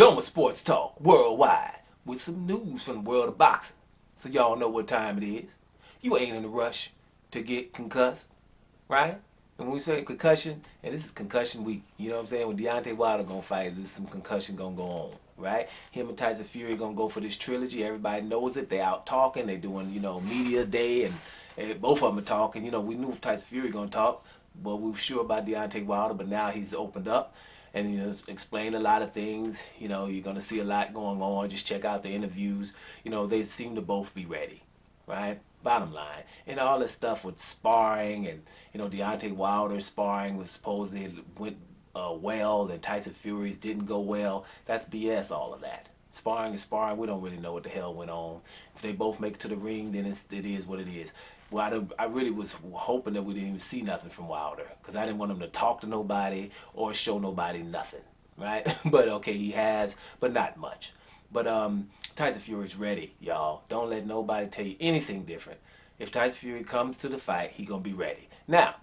Done with sports talk worldwide with some news from the world of boxing. So y'all know what time it is. You ain't in a rush to get concussed, right? And when we say concussion, and this is concussion week, you know what I'm saying? When Deontay Wilder gonna fight, there's some concussion gonna go on, right? Him and Tyson Fury gonna go for this trilogy. Everybody knows it. They out talking. They doing, media day, and both of them are talking. We knew Tyson Fury gonna talk, but we were sure about Deontay Wilder. But now he's opened up and explained a lot of things. You're gonna see a lot going on. Just check out the interviews. They seem to both be ready, right? Bottom line, and all this stuff with sparring, and Deontay Wilder's sparring was supposedly went well, and Tyson Fury's didn't go well. That's BS. All of that. Sparring is sparring. We don't really know what the hell went on. If they both make it to the ring, then it is what it is. Well, I really was hoping that we didn't even see nothing from Wilder, because I didn't want him to talk to nobody or show nobody nothing, right? But okay, he has, but not much. But Tyson Fury's ready, y'all. Don't let nobody tell you anything different. If Tyson Fury comes to the fight, he gonna be ready. Now,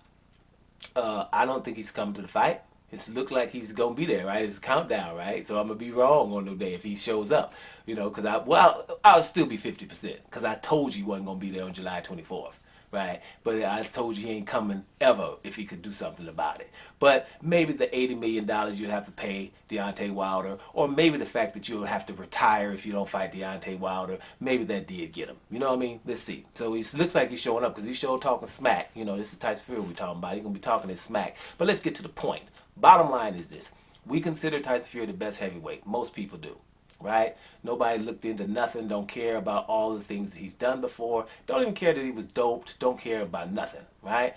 I don't think he's coming to the fight. It's look like he's gonna be there, right? It's a countdown, right? So I'm gonna be wrong on the day if he shows up, because I'll still be 50%, because I told you he wasn't gonna be there on July 24th, right? But I told you he ain't coming ever if he could do something about it. But maybe the $80 million you'd have to pay Deontay Wilder, or maybe the fact that you'll have to retire if you don't fight Deontay Wilder, maybe that did get him. You know what I mean? Let's see. So he looks like he's showing up, because he's sure talking smack. This is Tyson Fury we're talking about. He's gonna be talking his smack. But let's get to the point. Bottom line is this. We consider Tyson Fury the best heavyweight. Most people do, right? Nobody looked into nothing, don't care about all the things that he's done before, don't even care that he was doped, don't care about nothing, right?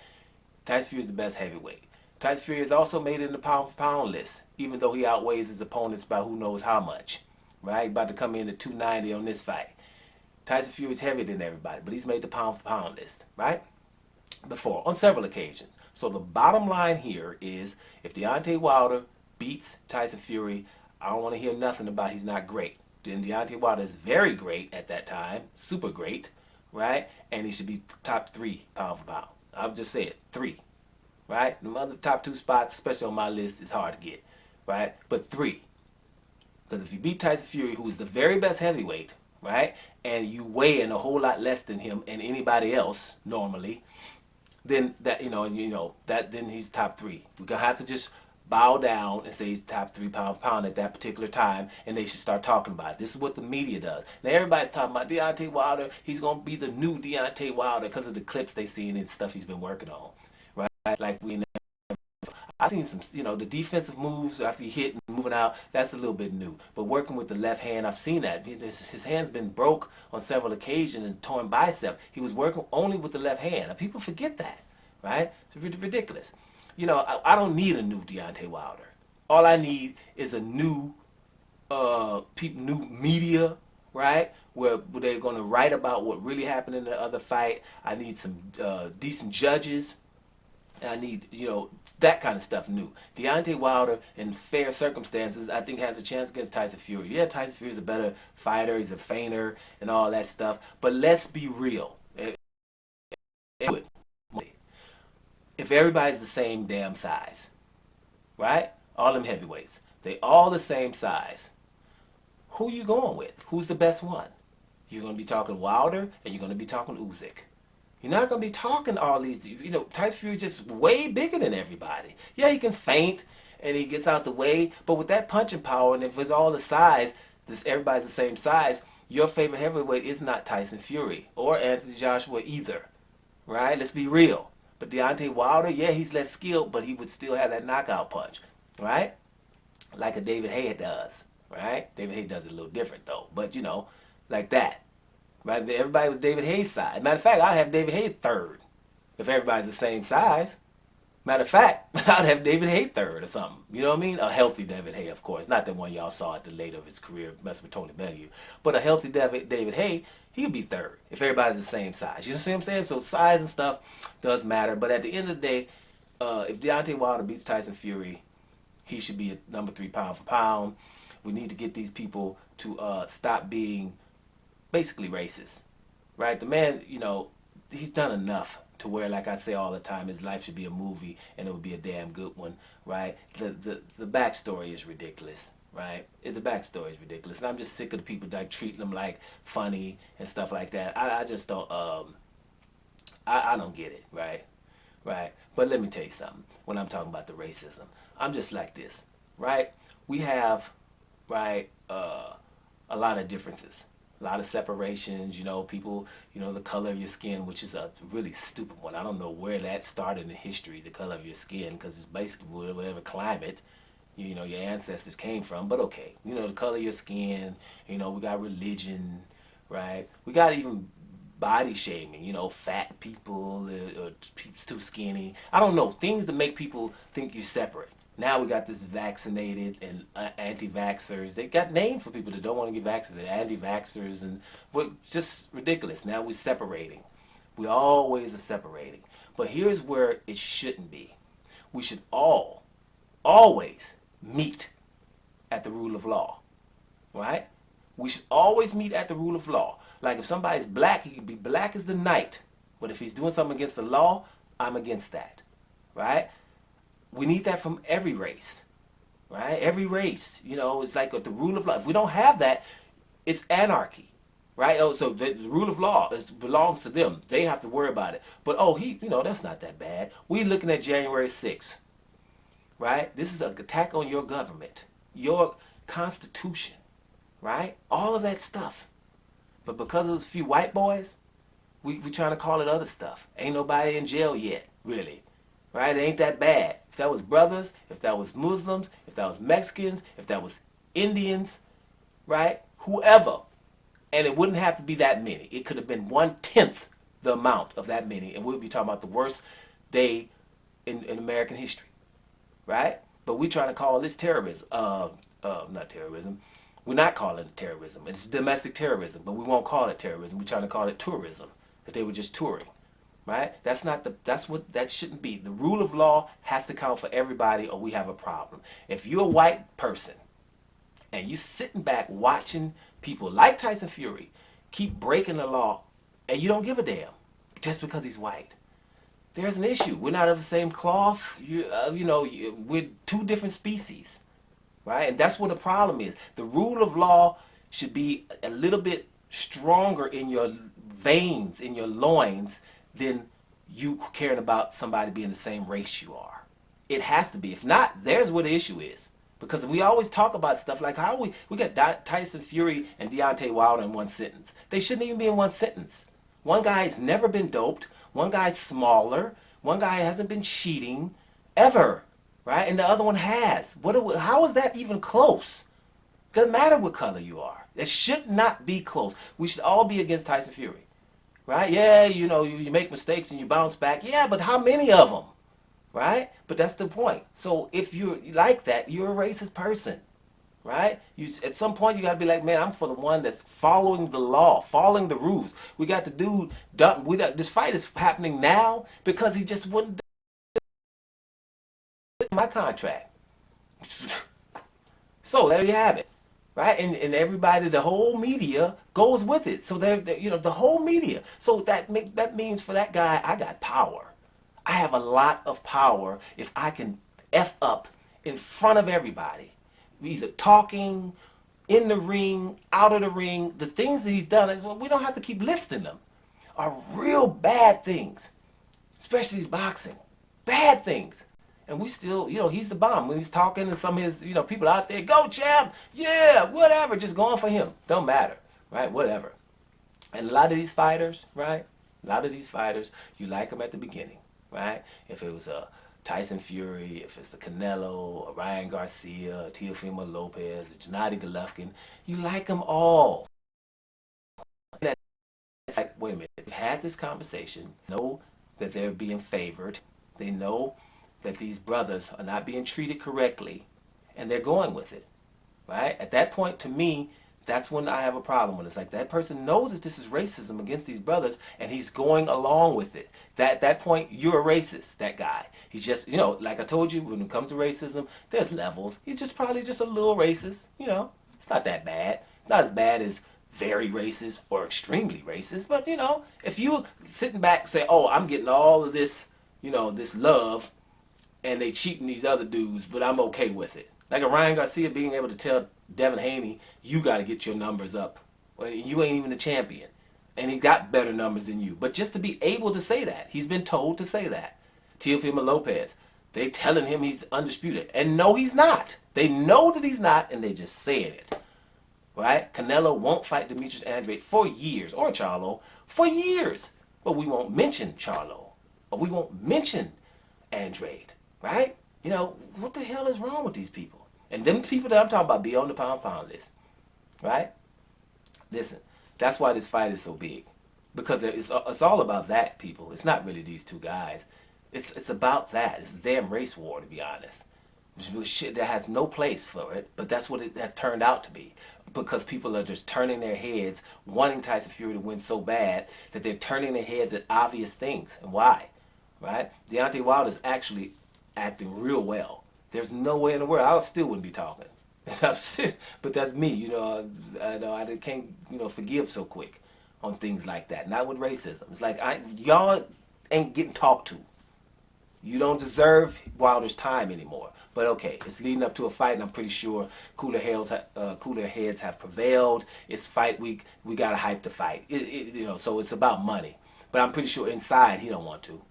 Tyson Fury is the best heavyweight. Tyson Fury has also made it in the pound-for-pound list, even though he outweighs his opponents by who knows how much, right? About to come in at 290 on this fight. Tyson Fury is heavier than everybody, but he's made the pound-for-pound list, right? Before, on several occasions. So the bottom line here is, if Deontay Wilder beats Tyson Fury, I don't want to hear nothing about he's not great. Then Deontay Wilder is very great at that time, super great, right? And he should be top 3 pound for pound. I'll just say it, 3, right? The other top 2 spots, especially on my list, is hard to get, right? But 3. Because if you beat Tyson Fury, who is the very best heavyweight, right, and you weigh in a whole lot less than him and anybody else normally, then that then he's top 3. We're gonna have to just bow down and say he's top 3 pound for pound at that particular time, and they should start talking about it. This is what the media does. Now everybody's talking about Deontay Wilder. He's gonna be the new Deontay Wilder because of the clips they seen and stuff he's been working on, right? Like I've seen some, the defensive moves after he hit and moving out, that's a little bit new. But working with the left hand, I've seen that. His hand's been broke on several occasions and torn bicep. He was working only with the left hand. Now, people forget that, right? It's ridiculous. I don't need a new Deontay Wilder. All I need is a new new media, right? Where they're going to write about what really happened in the other fight. I need some decent judges. I need, that kind of stuff new. Deontay Wilder, in fair circumstances, I think has a chance against Tyson Fury. Yeah, Tyson Fury is a better fighter. He's a feigner and all that stuff. But let's be real. If everybody's the same damn size, right? All them heavyweights, they all the same size. Who you going with? Who's the best one? You're going to be talking Wilder, and you're going to be talking Usyk. You're not going to be talking all these, Tyson Fury is just way bigger than everybody. Yeah, he can feint and he gets out the way, but with that punching power, and if it's all the size, everybody's the same size, your favorite heavyweight is not Tyson Fury or Anthony Joshua either, right? Let's be real. But Deontay Wilder, yeah, he's less skilled, but he would still have that knockout punch, right? Like a David Haye does, right? David Haye does it a little different though, but like that. Right? Everybody was David Haye's side. Matter of fact, I'd have David Haye third if everybody's the same size. Matter of fact, I'd have David Haye third or something. You know what I mean? A healthy David Haye, of course. Not the one y'all saw at the later of his career messing with Tony Bellew. But a healthy David Haye, he would be third if everybody's the same size. You see what I'm saying? So size and stuff does matter. But at the end of the day, if Deontay Wilder beats Tyson Fury, he should be at number 3 pound for pound. We need to get these people to stop being basically racist, right? The man, he's done enough to where, like I say all the time, his life should be a movie and it would be a damn good one, right? The backstory is ridiculous, right? The backstory is ridiculous, and I'm just sick of the people like treating him like funny and stuff like that. I just don't I don't get it, right? Right? But let me tell you something. When I'm talking about the racism, I'm just like this, right? We have, right, a lot of differences, a lot of separations, you know, people, you know, the color of your skin, which is a really stupid one. I don't know where that started in history, the color of your skin, because it's basically whatever climate, you know, your ancestors came from. But okay, you know, the color of your skin, you know, we got religion, right? We got even body shaming, you know, fat people or people too skinny. I don't know, things that make people think you're separate. Now we got this vaccinated and anti-vaxxers. They got names for people that don't want to get vaccinated, anti-vaxxers, and just ridiculous. Now we're separating. We always are separating. But here's where it shouldn't be. We should always meet at the rule of law, right? We should always meet at the rule of law. Like if somebody's black, he could be black as the night. But if he's doing something against the law, I'm against that, right? We need that from every race, right? Every race, you know, it's like with the rule of law. If we don't have that, it's anarchy, right? Oh, so the rule of law belongs to them. They have to worry about it. But, oh, you know, that's not that bad. We're looking at January 6th, right? This is an attack on your government, your constitution, right? All of that stuff. But because it was a few white boys, we trying to call it other stuff. Ain't nobody in jail yet, really. Right? It ain't that bad. If that was brothers, if that was Muslims, if that was Mexicans, if that was Indians, right? Whoever. And it wouldn't have to be that many. It could have been 1/10 the amount of that many. And we'll be talking about the worst day in American history. Right? But we're trying to call this terrorism. Not terrorism. We're not calling it terrorism. It's domestic terrorism, but we won't call it terrorism. We're trying to call it tourism. That they were just touring. Right? That's what that shouldn't be. The rule of law has to count for everybody or we have a problem. If you're a white person and you sitting back watching people like Tyson Fury keep breaking the law and you don't give a damn just because he's white, there's an issue. We're not of the same cloth. We're two different species. Right? And that's what the problem is. The rule of law should be a little bit stronger in your veins, in your loins, than you caring about somebody being the same race you are. It has to be. If not, there's where the issue is. Because we always talk about stuff like how we got Tyson Fury and Deontay Wilder in one sentence. They shouldn't even be in one sentence. One guy's never been doped. One guy's smaller. One guy hasn't been cheating ever. Right? And the other one has. How is that even close? Doesn't matter what color you are. It should not be close. We should all be against Tyson Fury. Right? Yeah, you know, you make mistakes and you bounce back. Yeah, but how many of them? Right? But that's the point. So if you're like that, you're a racist person. Right? At some point you got to be like, man, I'm for the one that's following the law, following the rules. We got the dude, this fight is happening now because he just wouldn't do my contract. So there you have it. Right? And everybody, the whole media goes with it. So they're the whole media. So that means for that guy, I got power. I have a lot of power if I can F up in front of everybody. Either talking, in the ring, out of the ring. The things that he's done, we don't have to keep listing them, are real bad things. Especially boxing. Bad things. And we still, he's the bomb. When he's talking to some of his, people out there, go champ, yeah, whatever, just going for him. Don't matter, right? Whatever. And a lot of these fighters, right? A lot of these fighters, you like them at the beginning, right? If it was a Tyson Fury, if it's a Canelo, a Ryan Garcia, a Teofimo Lopez, a Gennady Golovkin, you like them all. And it's like, wait a minute, they've had this conversation, know that they're being favored, they know that these brothers are not being treated correctly, and they're going with it, right? At that point, to me, that's when I have a problem with it. It's like that person knows that this is racism against these brothers, and he's going along with it. At that point, you're a racist, that guy. He's just, like I told you, when it comes to racism, there's levels. He's just probably just a little racist, It's not that bad. It's not as bad as very racist or extremely racist. But you know, if you sitting back and say, "Oh, I'm getting all of this, you know, this love," and they cheating these other dudes, but I'm okay with it. Like a Ryan Garcia being able to tell Devin Haney, "You got to get your numbers up. Well, you ain't even the champion, and he got better numbers than you." But just to be able to say that, he's been told to say that. Teofimo Lopez, they telling him he's undisputed, and no, he's not. They know that he's not, and they just saying it. Right? Canelo won't fight Demetrius Andrade for years, or Charlo for years. But we won't mention Charlo, or we won't mention Andrade. Right? You know, what the hell is wrong with these people? And them people that I'm talking about be on the pound list. Right? Listen, that's why this fight is so big. Because it's all about that, people. It's not really these two guys. It's about that. It's a damn race war, to be honest. Shit that has no place for it, but that's what it has turned out to be. Because people are just turning their heads, wanting Tyson Fury to win so bad that they're turning their heads at obvious things. And why? Right? Deontay Wilder is actually acting real well. There's no way in the world I still wouldn't be talking. But that's me, you know. I can't, you know, forgive so quick on things like that. Not with racism. It's like y'all ain't getting talked to. You don't deserve Wilder's time anymore. But okay, it's leading up to a fight, and I'm pretty sure cooler heads have prevailed. It's fight week. We gotta hype the fight. You know, so it's about money. But I'm pretty sure inside he don't want to.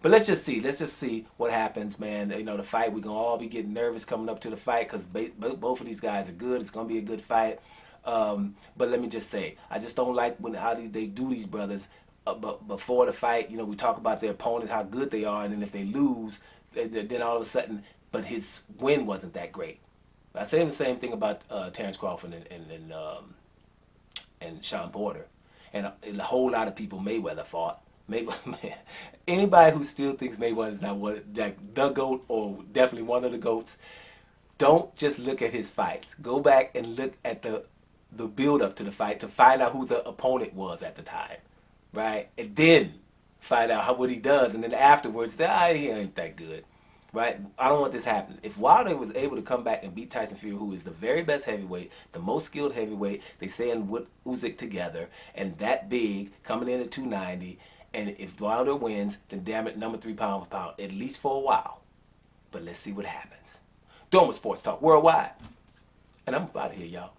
But let's just see. Let's just see what happens, man. You know, the fight. We're gonna all be getting nervous coming up to the fight because both of these guys are good. It's gonna be a good fight. But let me just say, I just don't like how they do these brothers. But before the fight, you know, we talk about their opponents, how good they are, and then if they lose, then all of a sudden, but his win wasn't that great. I say the same thing about Terrence Crawford and Sean Porter, and a whole lot of people Mayweather fought. Anybody who still thinks Mayweather is not the GOAT or definitely one of the GOATs, don't just look at his fights. Go back and look at the build up to the fight to find out who the opponent was at the time. Right? And then find out what he does, and then afterwards, he ain't that good. Right? I don't want this happening. If Wilder was able to come back and beat Tyson Fury, who is the very best heavyweight, the most skilled heavyweight, they saying with Usyk together, and that big, coming in at 290, and if Wilder wins, then damn it, number 3 pound for pound, at least for a while. But let's see what happens. Doma Sports Talk Worldwide. And I'm out of here, y'all.